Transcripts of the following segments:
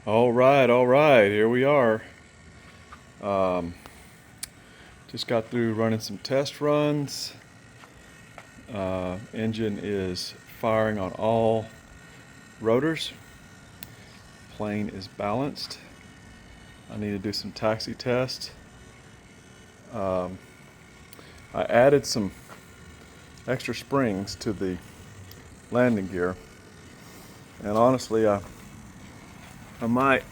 All right, here we are. Um, just got through running some test runs. Engine is firing on all rotors. Plane is balanced. I need to do some taxi tests. I added some extra springs to the landing gear, and honestly, I might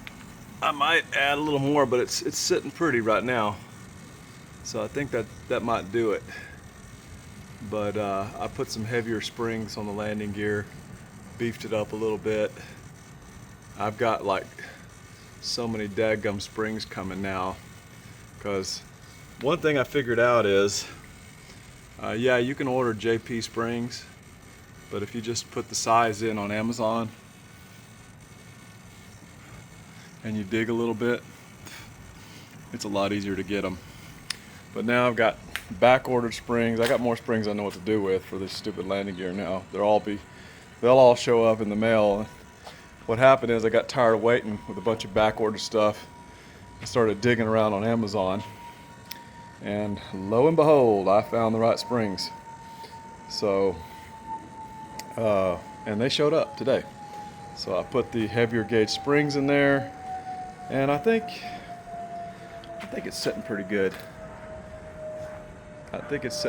add a little more, but it's sitting pretty right now. So I think that might do it. But I put some heavier springs on the landing gear, beefed it up a little bit. I've got like so many dadgum springs coming now, because one thing I figured out is, yeah, you can order JP springs, but if you just put the size in on Amazon and you dig a little bit, it's a lot easier to get them. But now I've got back ordered springs. I got more springs I know what to do with for this stupid landing gear now. They'll all show up in the mail. What happened is I got tired of waiting with a bunch of back ordered stuff. I started digging around on Amazon, and lo and behold, I found the right springs. So, and they showed up today. So I put the heavier gauge springs in there, and I think it's sitting pretty good. It's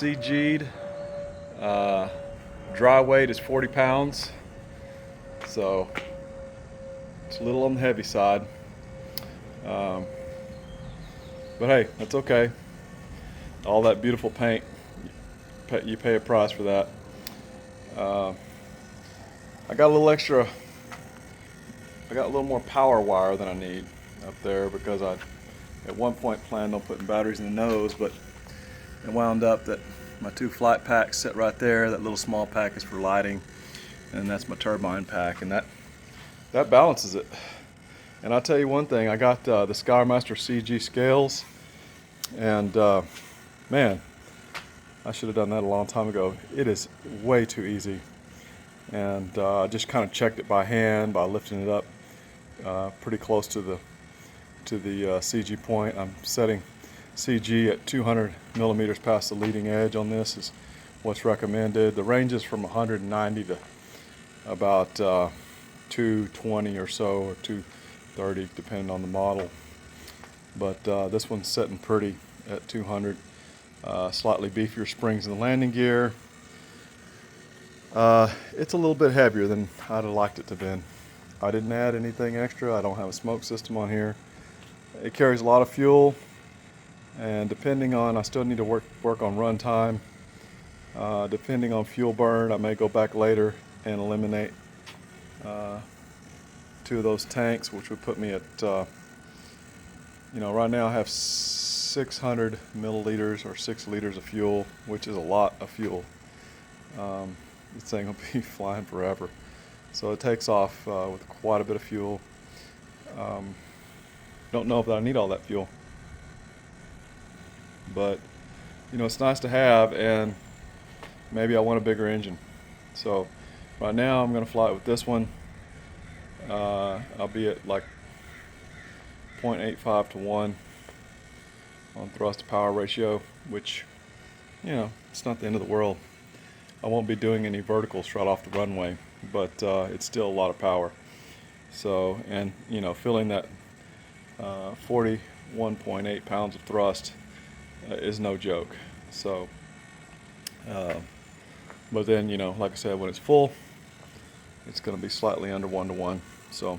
CG'd. Dry weight is 40 pounds. So it's a little on the heavy side. But hey, that's okay. All that beautiful paint, you pay a price for that. I got a little more power wire than I need up there, because I at one point planned on putting batteries in the nose, but it wound up that my two flight packs sit right there. That little small pack is for lighting, and that's my turbine pack, and that balances it. And I'll tell you one thing, I got the Skyrc CG scales, and man, I should have done that a long time ago. It is way too easy, and I just kind of checked it by hand by lifting it up pretty close to the CG point. I'm setting CG at 200 millimeters past the leading edge on this is what's recommended. The range is from 190 to about 220 or so, or 230 depending on the model. But this one's sitting pretty at 200. Slightly beefier springs in the landing gear. It's a little bit heavier than I'd have liked it to have been. I didn't add anything extra. I don't have a smoke system on here. It carries a lot of fuel, and depending on, I still need to work on run time. Depending on fuel burn, I may go back later and eliminate 2 of those tanks, which would put me at, right now I have 600 milliliters or 6 liters of fuel, which is a lot of fuel. This thing will be flying forever. So it takes off with quite a bit of fuel. Don't know if I need all that fuel, but it's nice to have, and maybe I want a bigger engine. So right now I'm going to fly it with this one. I'll be at like 0.85 to 1 on thrust to power ratio, which it's not the end of the world. I won't be doing any verticals right off the runway, but it's still a lot of power. So, and filling that 41.8 pounds of thrust is no joke. So, but then like I said, when it's full, it's going to be slightly under 1 to 1. So,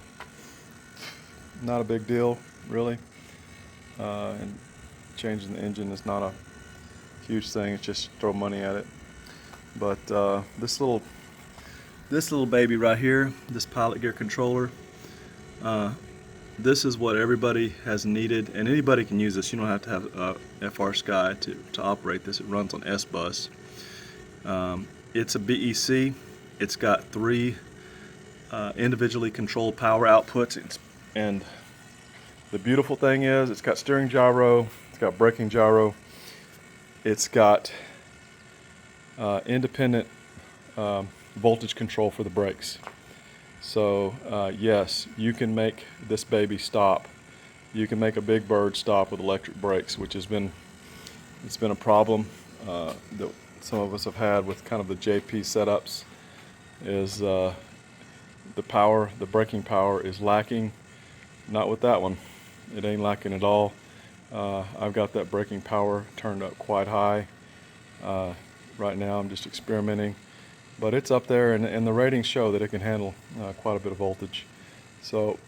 not a big deal really. And changing the engine is not a huge thing. It's just throw money at it. But this little baby right here, this pilot gear controller, this is what everybody has needed, and anybody can use this. You don't have to have FR Sky to operate this. It runs on S-Bus. It's a BEC. It's got 3 individually controlled power outputs, and the beautiful thing is it's got steering gyro, it's got braking gyro, it's got independent voltage control for the brakes. So yes, you can make this baby stop. You can make a big bird stop with electric brakes, which it's been a problem that some of us have had with kind of the JP setups. Is the braking power is lacking. Not with that one. It ain't lacking at all. I've got that braking power turned up quite high. Right now I'm just experimenting, but it's up there, and the ratings show that it can handle quite a bit of voltage. So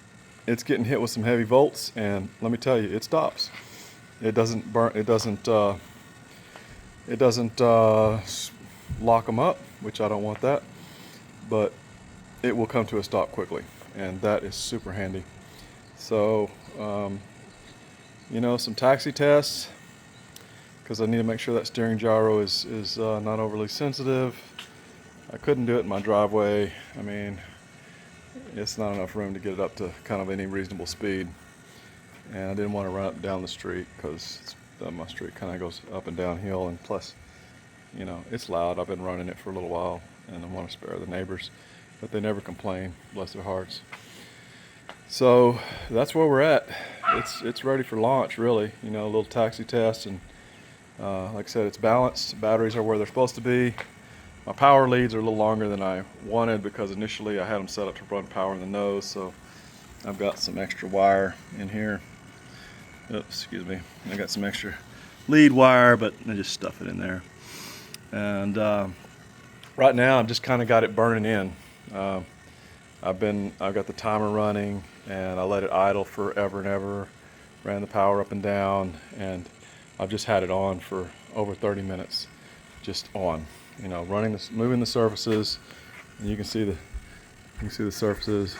it's getting hit with some heavy volts, and let me tell you, it stops. It doesn't burn. It doesn't lock them up, which I don't want that, but it will come to a stop quickly, and that is super handy. So you know, some taxi tests, because I need to make sure that steering gyro is not overly sensitive. I couldn't do it in my driveway. I mean, it's not enough room to get it up to kind of any reasonable speed, and I didn't want to run up and down the street because my street kind of goes up and downhill, and plus, you know, it's loud. I've been running it for a little while, and I want to spare the neighbors, but they never complain, bless their hearts. So that's where we're at. It's ready for launch, really. You know, a little taxi test, and like I said, it's balanced. Batteries are where they're supposed to be. My power leads are a little longer than I wanted because initially I had them set up to run power in the nose, so I've got some extra wire in here. Oops, excuse me. I got some extra lead wire, but I just stuff it in there. And right now I've just kind of got it burning in. I've got the timer running, and I let it idle forever and ever, ran the power up and down, and I've just had it on for over 30 minutes, just on, you know, running this, moving the surfaces, and you can see the surfaces,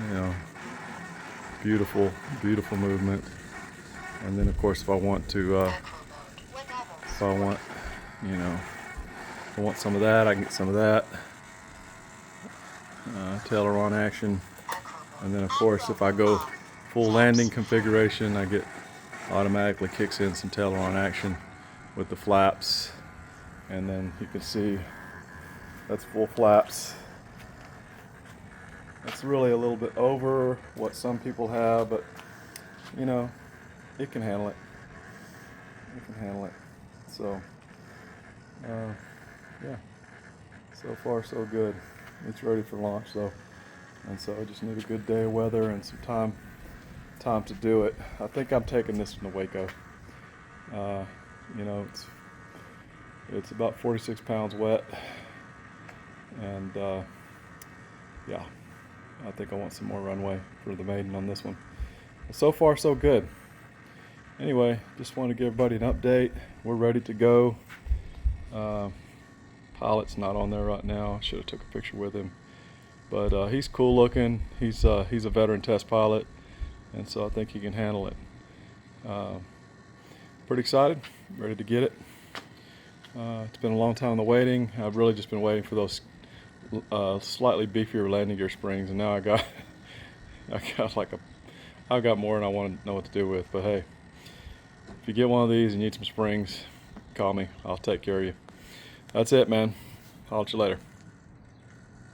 you know, beautiful movement. And then of course, if I want, you know, if I want some of that, I can get some of that. Aileron action, and then of course if I go full landing configuration, I get automatically kicks in some aileron action with the flaps, and then you can see that's full flaps. That's really a little bit over what some people have, but you know, it can handle it. It can handle it. So yeah, so far so good. It's ready for launch though, and so I just need a good day of weather and some time to do it. I think I'm taking this in the Waco. You know, it's about 46 pounds wet, and yeah, I think I want some more runway for the maiden on this one. So far so good. Anyway, just want to give everybody an update. We're ready to go. Pilot's not on there right now. Should have took a picture with him, but he's cool looking. He's a veteran test pilot, and so I think he can handle it. Pretty excited, ready to get it. It's been a long time in the waiting. I've really just been waiting for those slightly beefier landing gear springs, and now I got more than I want to know what to do with. But hey, if you get one of these and you need some springs, call me. I'll take care of you. That's it, man. I'll let you later.